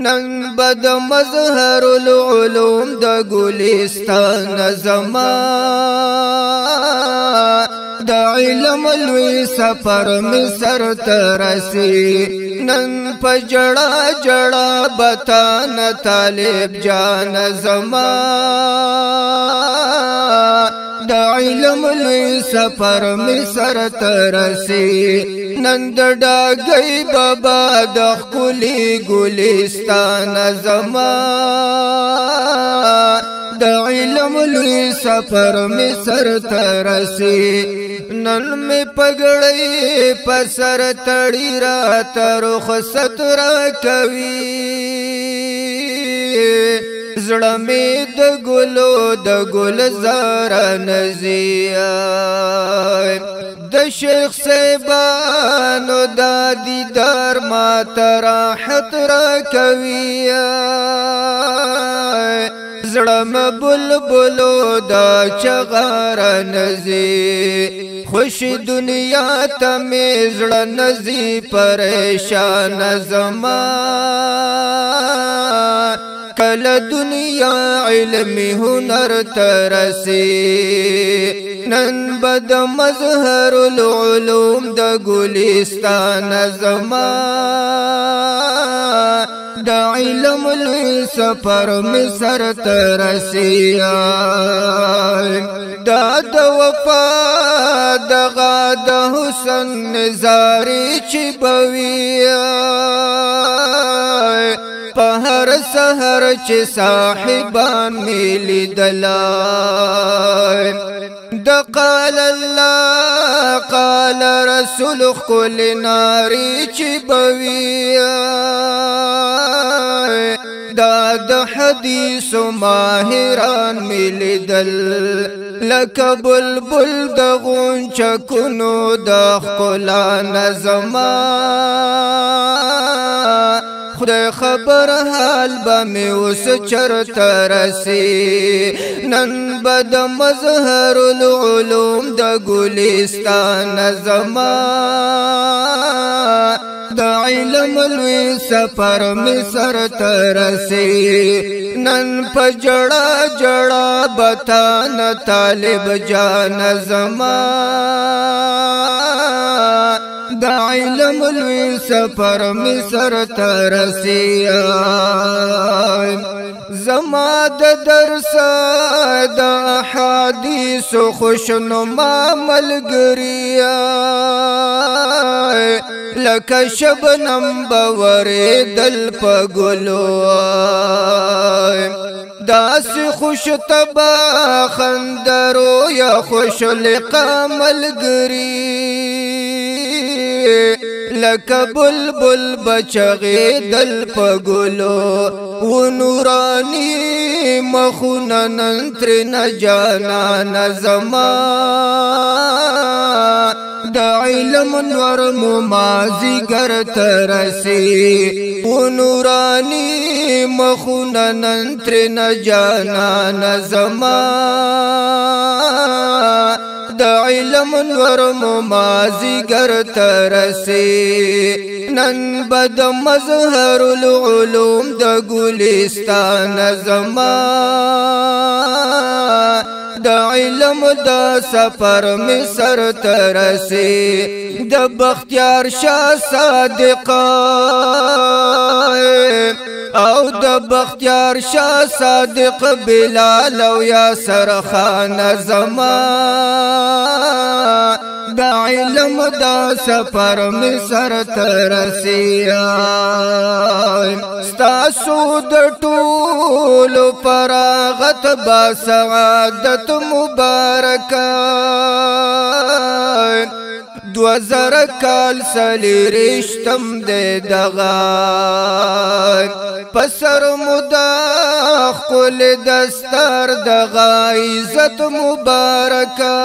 نن بد مظهر العلوم د ګلستان زما د علم لوی سفر مصر ترسي نن پجڑا جڑا بتان طالب جان زما د علم لوی سفر مصر ترسي نن د ډاګي بابا د خولي ګلستان زما د علم لوی سفر مصر ترسي نن می پګړې پسر تړي را تر خصت را کوي زړه می د ګلو د ګلزار نزیا د شیخ صاحبانو د دیدار ما تراحت را کوي زړه م بلبلو دا چغار نزی خوش دنیا ته می زړه نزی پریشان زما کل دنیا علمی هنر ترسی نن بد مظهر العلوم د ګلستان زما د علم لوی سفر مصر ترسي دا د وفا دغه د حسن نظاری چې بوي په هر سحر چې صاحبان ملي دلای د قال الله قال رسول خل ناری چې بوي دا د حدیث ماهران ملي دل لک بلبل د غونچکونو د خلا نظما خدای خبر حال به می اوس چرته رسی نن بد مظهر العلوم د ګلستان زما د علم لوی سفر مصر ترسي نن پجڑا جڑا بتان طالب جان زما د علم لوی سفر مصر ترسي زما د درس د احادیث خوشنما ملګریا لکه شبنم باورې دل په ګلو داس خوش تبا خندرو یا خوش لقا ملګری لک بلبل بچغی دل پگلو و نورانی مخونا ننتر نجانا نزما دا علم نور ممازی گر ترسی و نورانی مخونا ننتر نجانا نزما دا علم نور ممازی گر ترسی نن بد مظهر العلوم دا ګلستان زما دا علم دا سفر مصر ترسی دا بختیار شاه صادق او دا بختیار شاه صادق بلال او یاسر خان زما دا علم دا سفر مصر ترسی ستاسو د ټولو فراغت با سعادت مبارکه 2000 کال سلیریشتم دے دغا پسر مدا خل دستار دغا عزت مبارکا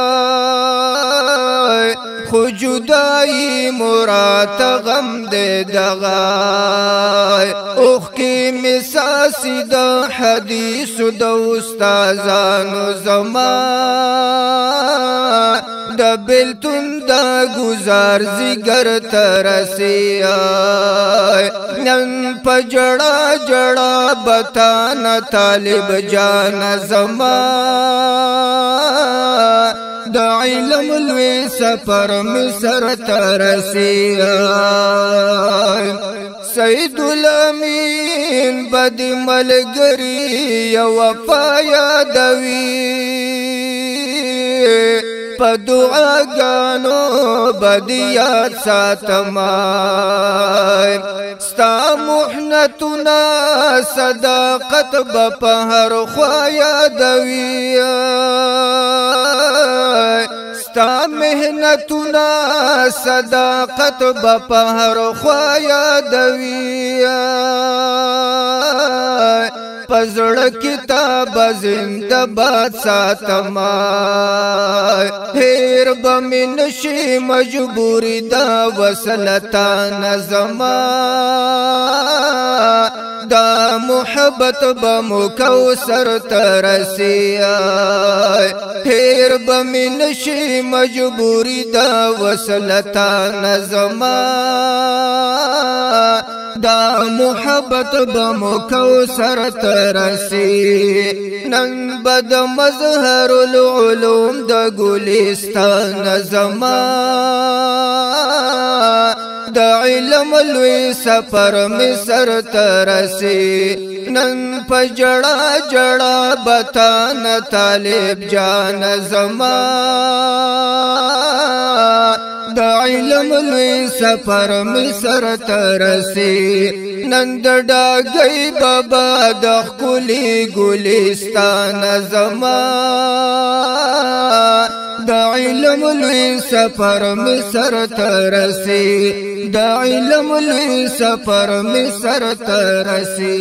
خو جدائی مرات غم دے دغا اوخ کی مساسی دا حدیث دا استازانو زمان د بلتون دا گزار زیگر ترسی نن پا جڑا جڑا بتانا طالب جان زمان دا علم لوی سفر مصر ترسی سید الامین بد ملگری یا وفا یادوی پا دعاگانو بدیات ساتمائی ستا محنتنا صداقت بپہر خوایا دوی ستا محنتنا صداقت بپہر خوایا دوی پزړ کتاب زنده باد ساتمای هیر بمن شي مجبوری دا وصلتا نظما دا محبت بمکوثر ترسی هیر بمن شي مجبوری دا وصلتا نظما دا محبت بمکوثر ترسی نن بد مظهر العلوم د ګلستان زمان د علم لوی سفر مصر ترسی نن پجڑا جڑا بتان طالب جان زمان د علم لوی سفر مصر ترسی نن د ډاګي بابا د خولي ګلستان زمان د علم لوی سفر مصر ترسی د علم لوی سفر مصر ترسی